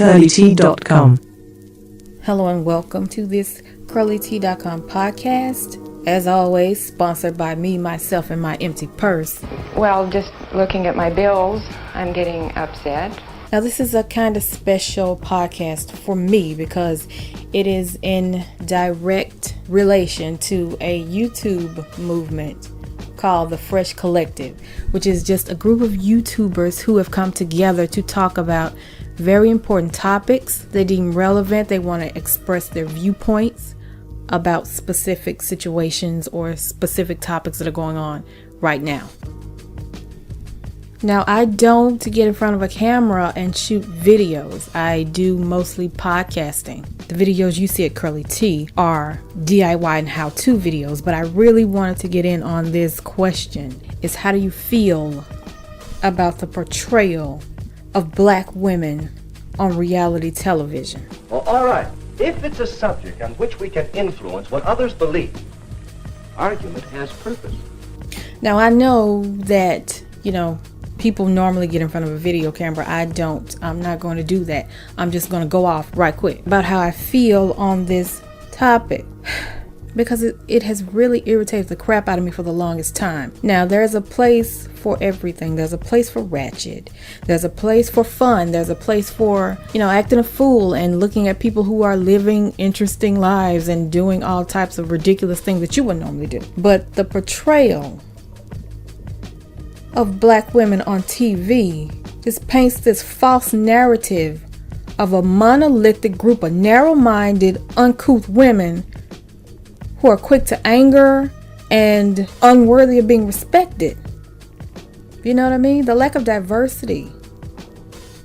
curlyt.com. Hello and welcome to this curlyt.com podcast. As always, sponsored by me, myself, and my empty purse. Well, just looking at my bills, I'm getting upset. Now, this is a kind of special podcast for me because it is in direct relation to a YouTube movement called the Fresh Collective, which is just a group of YouTubers who have come together to talk about very important topics they deem relevant. They want to express their viewpoints about specific situations or specific topics that are going on right now. Now, I don't get in front of a camera and shoot videos. I do mostly podcasting. The videos you see at Curly T are DIY and how-to videos, but I really wanted to get in on this question is how do you feel about the portrayal of black women on reality television? Well, all right. If it's a subject on which we can influence what others believe, argument has purpose. Now, I know that, people normally get in front of a video camera. I don't. I'm not going to do that. I'm just going to go off right quick about how I feel on this topic because it has really irritated the crap out of me for the longest time. Now, there's a place for everything. There's a place for ratchet. There's a place for fun. There's a place for, acting a fool and looking at people who are living interesting lives and doing all types of ridiculous things that you would normally do. But the portrayal of black women on TV just paints this false narrative of a monolithic group of narrow-minded, uncouth women who are quick to anger and unworthy of being respected. You know what I mean? The lack of diversity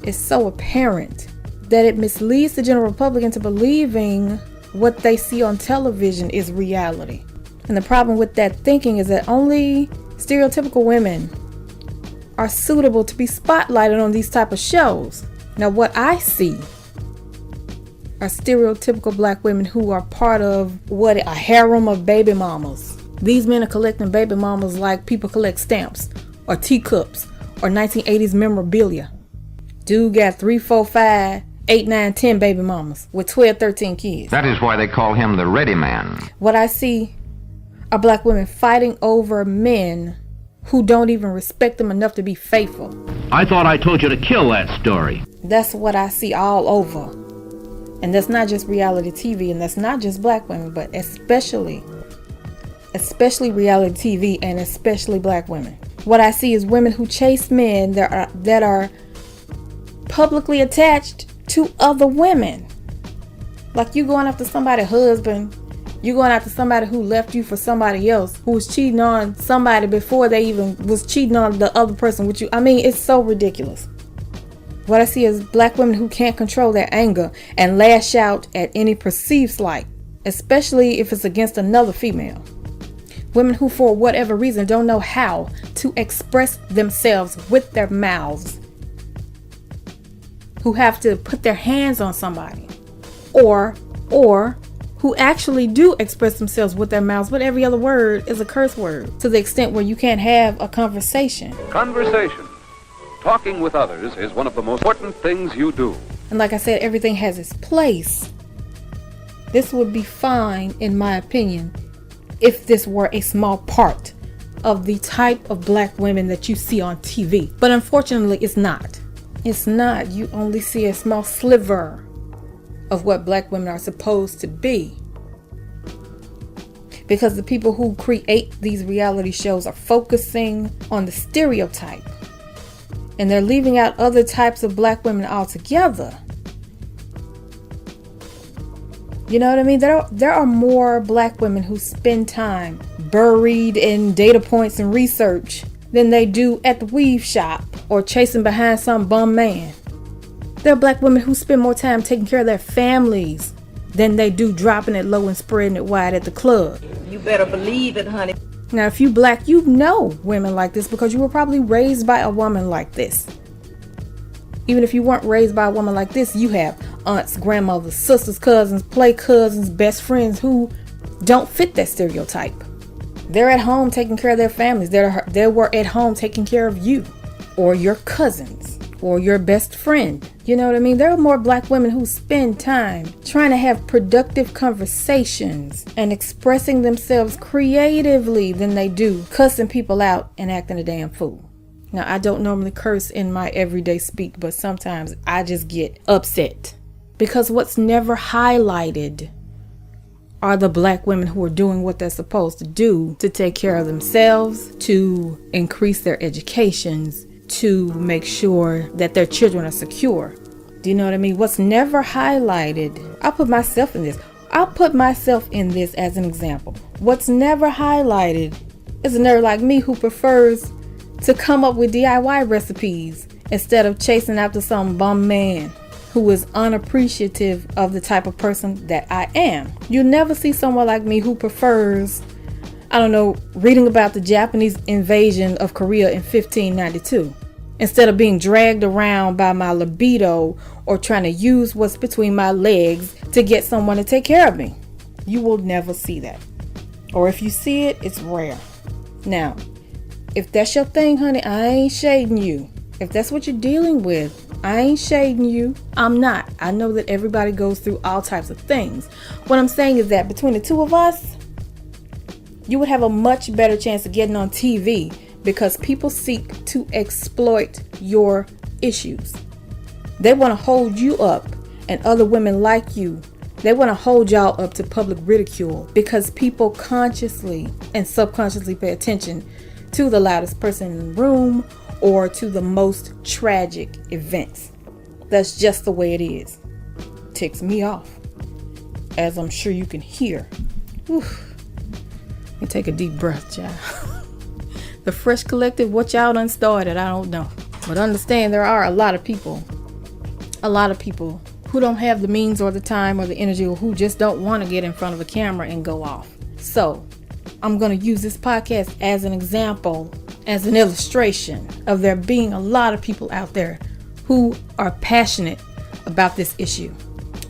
is so apparent that it misleads the general public into believing what they see on television is reality. And the problem with that thinking is that only stereotypical women are suitable to be spotlighted on these type of shows. Now, what I see are stereotypical black women who are part of a harem of baby mamas. These men are collecting baby mamas like people collect stamps or teacups or 1980s memorabilia. Dude got 3, 4, 5, 8, 9, 10 baby mamas with 12, 13 kids. That is why they call him the ready man. What I see are black women fighting over men who don't even respect them enough to be faithful. I thought I told you to kill that story. That's what I see all over. And that's not just reality TV, and that's not just black women, but especially reality TV and especially black women. What I see is women who chase men that are publicly attached to other women. Like you going after somebody's husband, you going after somebody who left you for somebody else, who was cheating on somebody before they even was cheating on the other person with you. I mean, it's so ridiculous. What I see is black women who can't control their anger and lash out at any perceived slight, especially if it's against another female. Women who, for whatever reason, don't know how to express themselves with their mouths, who have to put their hands on somebody, or who actually do express themselves with their mouths, but every other word is a curse word, to the extent where you can't have a conversation. Conversation. Talking with others is one of the most important things you do. And like I said, everything has its place. This would be fine, in my opinion, if this were a small part of the type of black women that you see on TV. But unfortunately, it's not. It's not. You only see a small sliver of what black women are supposed to be. Because the people who create these reality shows are focusing on the stereotype. And they're leaving out other types of black women altogether. You know what I mean? There are more black women who spend time buried in data points and research than they do at the weave shop or chasing behind some bum man. There are black women who spend more time taking care of their families than they do dropping it low and spreading it wide at the club. You better believe it, honey. Now, if you black, you know women like this because you were probably raised by a woman like this. Even if you weren't raised by a woman like this, you have aunts, grandmothers, sisters, cousins, play cousins, best friends who don't fit that stereotype. They're at home taking care of their families. They were at home taking care of you or your cousins or your best friend. You know what I mean? There are more black women who spend time trying to have productive conversations and expressing themselves creatively than they do cussing people out and acting a damn fool. Now, I don't normally curse in my everyday speak, but sometimes I just get upset because what's never highlighted are the black women who are doing what they're supposed to do to take care of themselves, to increase their educations, to make sure that their children are secure. Do you know what I mean? What's never highlighted, I'll put myself in this. I'll put myself in this as an example. What's never highlighted is a nerd like me who prefers to come up with DIY recipes instead of chasing after some bum man who is unappreciative of the type of person that I am. You'll never see someone like me who prefers, I don't know, reading about the Japanese invasion of Korea in 1592 instead of being dragged around by my libido or trying to use what's between my legs to get someone to take care of me. You will never see that. Or if you see it, it's rare. Now, if that's your thing, honey, I ain't shading you. If that's what you're dealing with, I ain't shading you. I'm not. I know that everybody goes through all types of things. What I'm saying is that between the two of us, you would have a much better chance of getting on TV because people seek to exploit your issues. They want to hold you up and other women like you. They want to hold y'all up to public ridicule because people consciously and subconsciously pay attention to the loudest person in the room or to the most tragic events. That's just the way it is. Ticks me off, as I'm sure you can hear. Oof. Let me take a deep breath, child. The Fresh Collective, what y'all done started, I don't know. But understand there are a lot of people who don't have the means or the time or the energy or who just don't want to get in front of a camera and go off. So I'm going to use this podcast as an example, as an illustration of there being a lot of people out there who are passionate about this issue.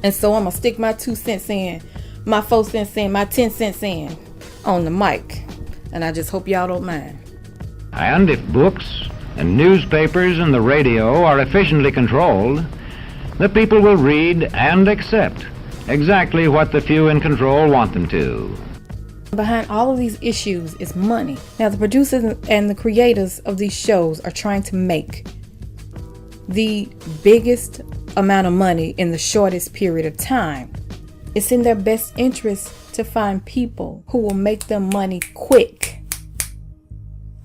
And so I'm going to stick my 2 cents in, my 4 cents in, my 10 cents in on the mic. And I just hope y'all don't mind. And if books and newspapers and the radio are efficiently controlled, the people will read and accept exactly what the few in control want them to. Behind all of these issues is money. Now, the producers and the creators of these shows are trying to make the biggest amount of money in the shortest period of time. It's in their best interest to find people who will make them money quick.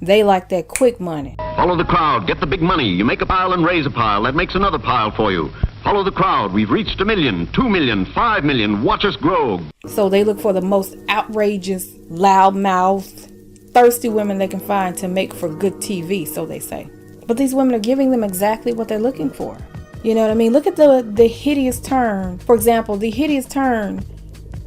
They like that quick money. Follow the crowd. Get the big money. You make a pile and raise a pile. That makes another pile for you. Follow the crowd. We've reached 1 million, 2 million, 5 million. Watch us grow. So they look for the most outrageous, loudmouthed, thirsty women they can find to make for good TV, so they say. But these women are giving them exactly what they're looking for. You know what I mean? Look at the hideous turn. For example, the hideous turn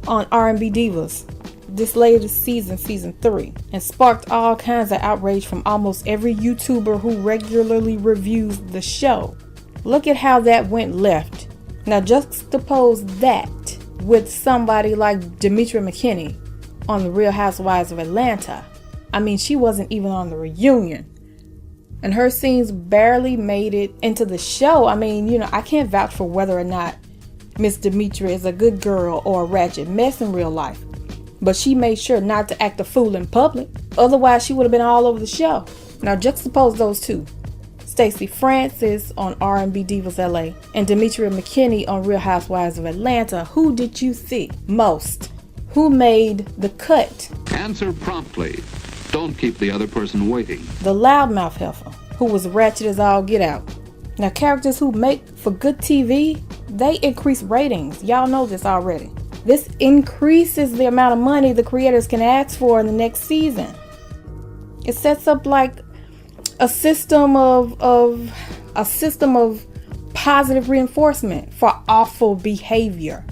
on R&B Divas this latest season, season 3, and sparked all kinds of outrage from almost every YouTuber who regularly reviews the show. Look at how that went left. Now juxtapose that with somebody like Demetria McKinney on The Real Housewives of Atlanta. I mean, she wasn't even on the reunion. And her scenes barely made it into the show. I mean, you know, I can't vouch for whether or not Miss Demetria is a good girl or a ratchet mess in real life. But she made sure not to act a fool in public. Otherwise, she would have been all over the show. Now juxtapose those two. Stacey Francis on R&B Divas LA and Demetria McKinney on Real Housewives of Atlanta. Who did you see most? Who made the cut? Answer promptly. Don't keep the other person waiting. The loudmouth heifer, who was ratchet as all get out. Now, characters who make for good TV, they increase ratings. Y'all know this already. This increases the amount of money the creators can ask for in the next season. It sets up like a system of positive reinforcement for awful behavior.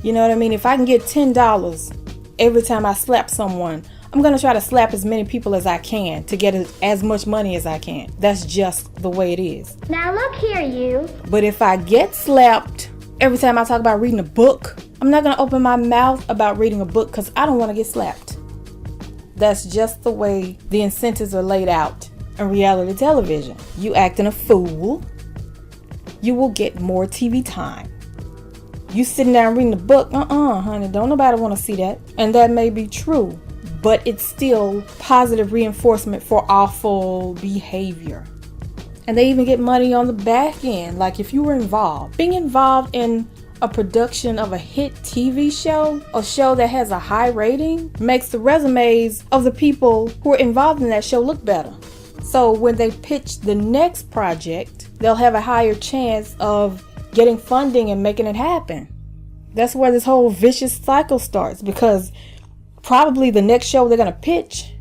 You know what I mean? If I can get $10 every time I slap someone, I'm going to try to slap as many people as I can to get as much money as I can. That's just the way it is. Now look here, you. But if I get slapped every time I talk about reading a book, I'm not going to open my mouth about reading a book because I don't want to get slapped. That's just the way the incentives are laid out in reality television. You acting a fool, you will get more TV time. You sitting down reading a book, honey, don't nobody want to see that. And that may be true, but it's still positive reinforcement for awful behavior. And they even get money on the back end. Like if you were involved, being involved in a production of a hit TV show, a show that has a high rating, makes the resumes of the people who are involved in that show look better. So when they pitch the next project, they'll have a higher chance of getting funding and making it happen. That's where this whole vicious cycle starts, because probably the next show they're going to pitch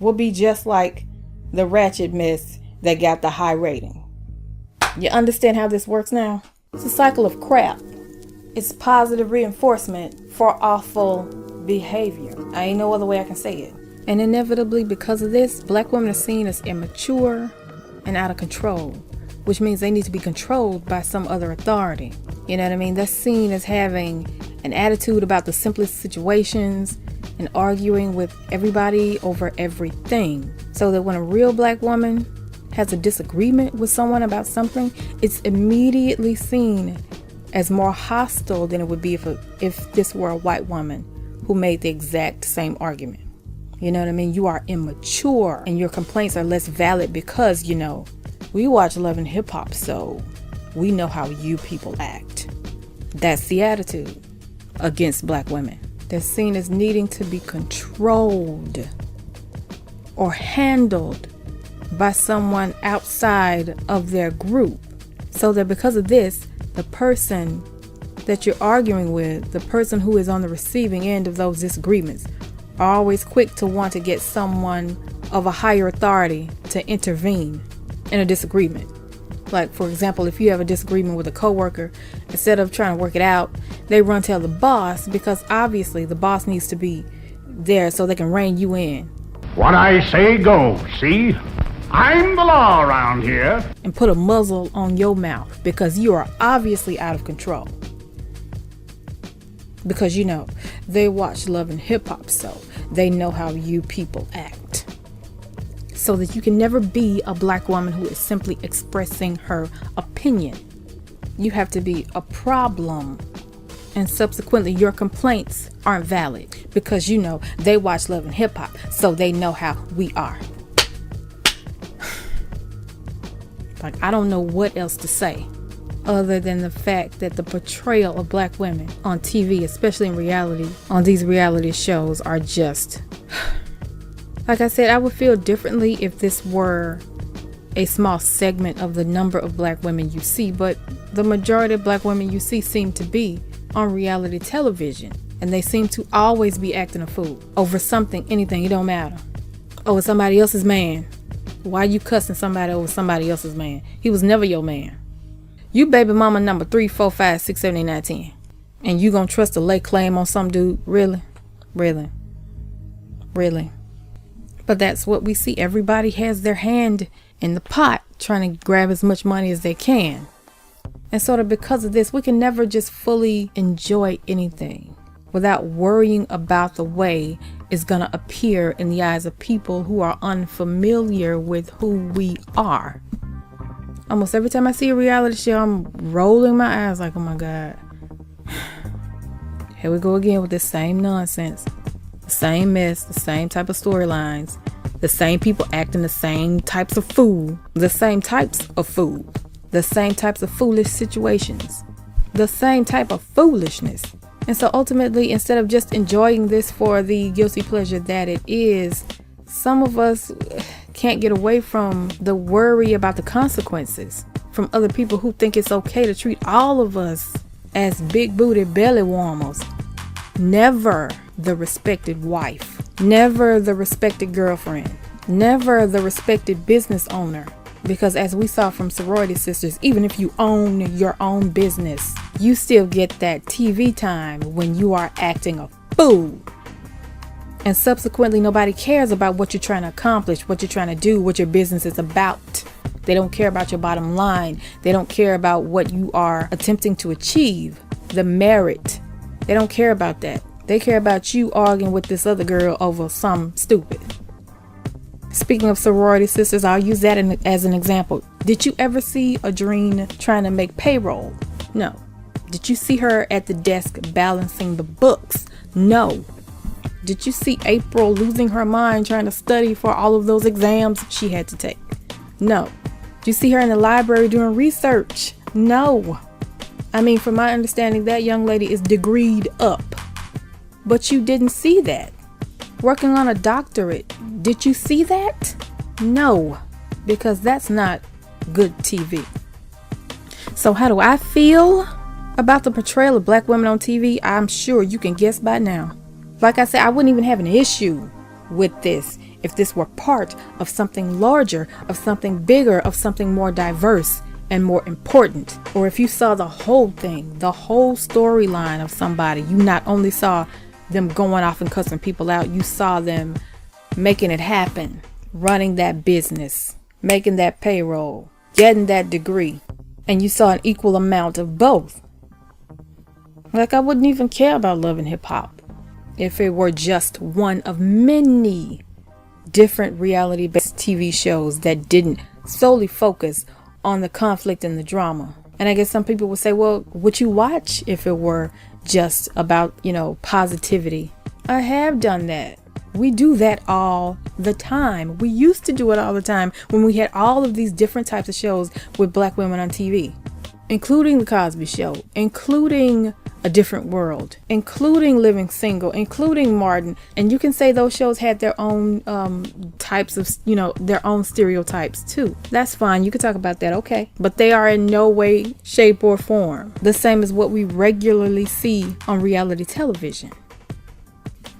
will be just like the ratchet mess that got the high rating. You understand how this works now? It's a cycle of crap. It's positive reinforcement for awful behavior. I ain't no other way I can say it. And inevitably, because of this, black women are seen as immature and out of control, which means they need to be controlled by some other authority. You know what I mean? That's seen as having an attitude about the simplest situations and arguing with everybody over everything. So that when a real black woman has a disagreement with someone about something, it's immediately seen as more hostile than it would be if this were a white woman who made the exact same argument. You know what I mean? You are immature and your complaints are less valid because, you know, we watch Love and Hip Hop, so we know how you people act. That's the attitude against black women. They're seen as needing to be controlled or handled by someone outside of their group. So that because of this, the person that you're arguing with, the person who is on the receiving end of those disagreements, are always quick to want to get someone of a higher authority to intervene in a disagreement. Like, for example, if you have a disagreement with a coworker, instead of trying to work it out, they run tell the boss, because obviously the boss needs to be there so they can rein you in. What I say goes, see? I'm the law around here. And put a muzzle on your mouth because you are obviously out of control. Because, you know, they watch Love and Hip Hop, so they know how you people act. So that you can never be a black woman who is simply expressing her opinion. You have to be a problem. And subsequently, your complaints aren't valid because, you know, they watch Love and Hip Hop, so they know how we are. Like, I don't know what else to say other than the fact that the portrayal of black women on TV, especially in reality, on these reality shows, are just... Like I said, I would feel differently if this were a small segment of the number of black women you see, but the majority of black women you see seem to be on reality television, and they seem to always be acting a fool over something, anything, it don't matter. Over somebody else's man. Why you cussing somebody over somebody else's man? He was never your man. You baby mama number 3, 4, 5, 6, 7, 8, 9, 10. And you gonna trust to lay claim on some dude? Really? Really? Really? But that's what we see. Everybody has their hand in the pot trying to grab as much money as they can. And sort of because of this, we can never just fully enjoy anything without worrying about the way it's going to appear in the eyes of people who are unfamiliar with who we are. Almost every time I see a reality show, I'm rolling my eyes like, oh my God. Here we go again with this same nonsense. The same mess, the same type of storylines, the same people acting the same types of fool, the same types of fool, the same types of foolish situations, the same type of foolishness. And so ultimately, instead of just enjoying this for the guilty pleasure that it is, some of us can't get away from the worry about the consequences from other people who think it's okay to treat all of us as big booty belly warmers. Never the respected wife, never the respected girlfriend, never the respected business owner. Because as we saw from sorority sisters, even if you own your own business, you still get that TV time when you are acting a fool. And subsequently, nobody cares about what you're trying to accomplish, what you're trying to do, what your business is about. They don't care about your bottom line. They don't care about what you are attempting to achieve, the merit. They don't care about that. They care about you arguing with this other girl over something stupid. Speaking of sorority sisters, I'll use that as an example. Did you ever see Adrene trying to make payroll? No. Did you see her at the desk balancing the books? No. Did you see April losing her mind trying to study for all of those exams she had to take? No. Did you see her in the library doing research? No. I mean, from my understanding, that young lady is degreed up. But you didn't see that. Working on a doctorate, did you see that? No, because that's not good TV. So how do I feel about the portrayal of black women on TV? I'm sure you can guess by now. Like I said, I wouldn't even have an issue with this if this were part of something larger, of something bigger, of something more diverse and more important. Or if you saw the whole thing, the whole storyline of somebody, you not only saw them going off and cussing people out, you saw them making it happen, running that business, making that payroll, getting that degree, and you saw an equal amount of both. Like, I wouldn't even care about Love and Hip Hop if it were just one of many different reality-based TV shows that didn't solely focus on the conflict and the drama. And I guess some people would say, well, would you watch if it were just about, positivity? I have done that. We do that all the time. We used to do it all the time when we had all of these different types of shows with black women on TV, including The Cosby Show, including A Different World, including Living Single, including Martin. And you can say those shows had their own types of, their own stereotypes too. That's fine. You can talk about that. Okay. But they are in no way, shape, or form the same as what we regularly see on reality television.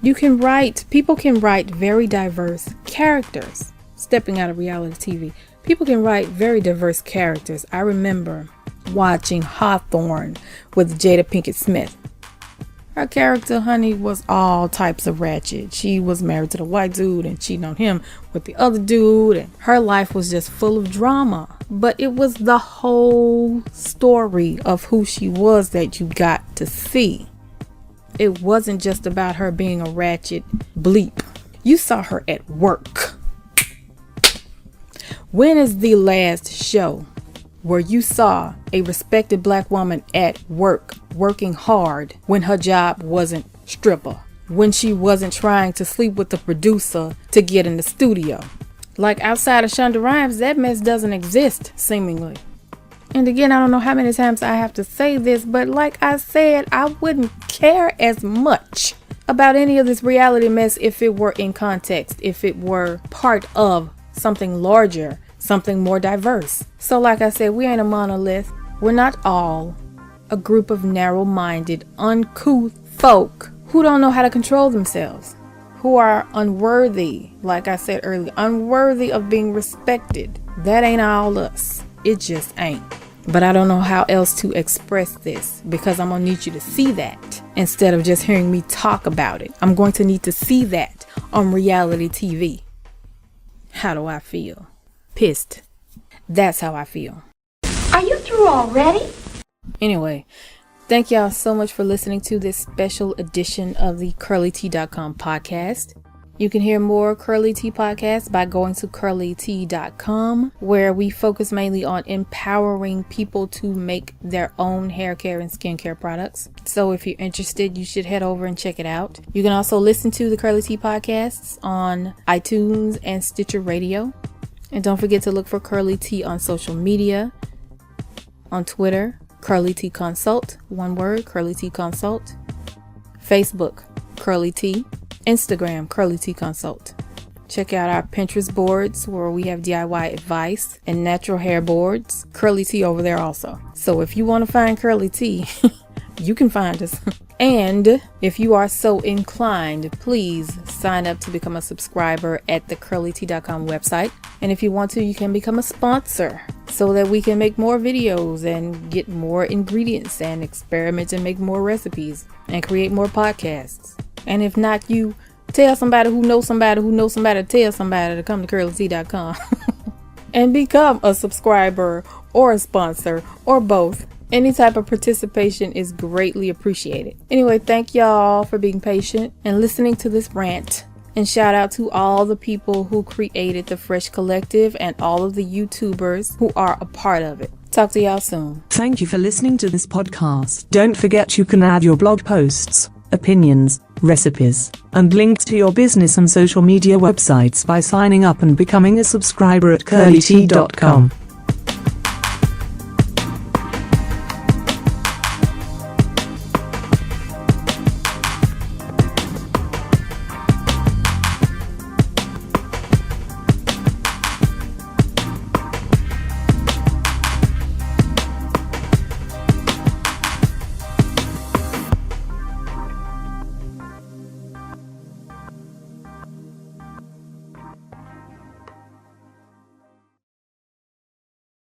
People can write very diverse characters. Stepping out of reality TV, people can write very diverse characters. I remember watching Hawthorne with Jada Pinkett Smith. Her character, honey, was all types of ratchet. She was married to the white dude and cheating on him with the other dude, and her life was just full of drama. But it was the whole story of who she was that you got to see. It wasn't just about her being a ratchet bleep. You saw her at work. When is the last show where you saw a respected black woman at work working hard when her job wasn't stripper, when she wasn't trying to sleep with the producer to get in the studio? Like, outside of Shonda Rhimes, that mess doesn't exist, seemingly. And again, I don't know how many times I have to say this, but like I said, I wouldn't care as much about any of this reality mess if it were in context, if it were part of something larger, something more diverse. So like I said, we ain't a monolith. We're not all a group of narrow-minded, uncouth folk who don't know how to control themselves, who are unworthy, like I said earlier, unworthy of being respected. That ain't all us. It just ain't. But I don't know how else to express this, because I'm gonna need you to see that instead of just hearing me talk about it. I'm going to need to see that on reality TV. How do I feel? Pissed. That's how I feel. Are you through already? Anyway, thank y'all so much for listening to this special edition of the CurlyT.com podcast. You can hear more Curly T podcasts by going to CurlyT.com, where we focus mainly on empowering people to make their own hair care and skincare products. So if you're interested, you should head over and check it out. You can also listen to the Curly T podcasts on iTunes and Stitcher Radio. And don't forget to look for Curly T on social media. On Twitter, Curly T Consult, one word, Curly T Consult. Facebook, Curly T. Instagram, Curly T Consult. Check out our Pinterest boards where we have DIY advice and natural hair boards. Curly T over there also. So if you want to find Curly T, you can find us. And if you are so inclined, please sign up to become a subscriber at the CurlyT.com website. And if you want to, you can become a sponsor so that we can make more videos and get more ingredients and experiment and make more recipes and create more podcasts. And if not, you tell somebody who knows somebody who knows somebody to tell somebody to come to CurlyT.com and become a subscriber or a sponsor or both. Any type of participation is greatly appreciated. Anyway, thank y'all for being patient and listening to this rant And shout out to all the people who created the Fresh Collective and all of the YouTubers who are a part of it. Talk to y'all soon. Thank you for listening to this podcast. Don't forget you can add your blog posts, opinions, recipes, and links to your business and social media websites by signing up and becoming a subscriber at KELLEY.com.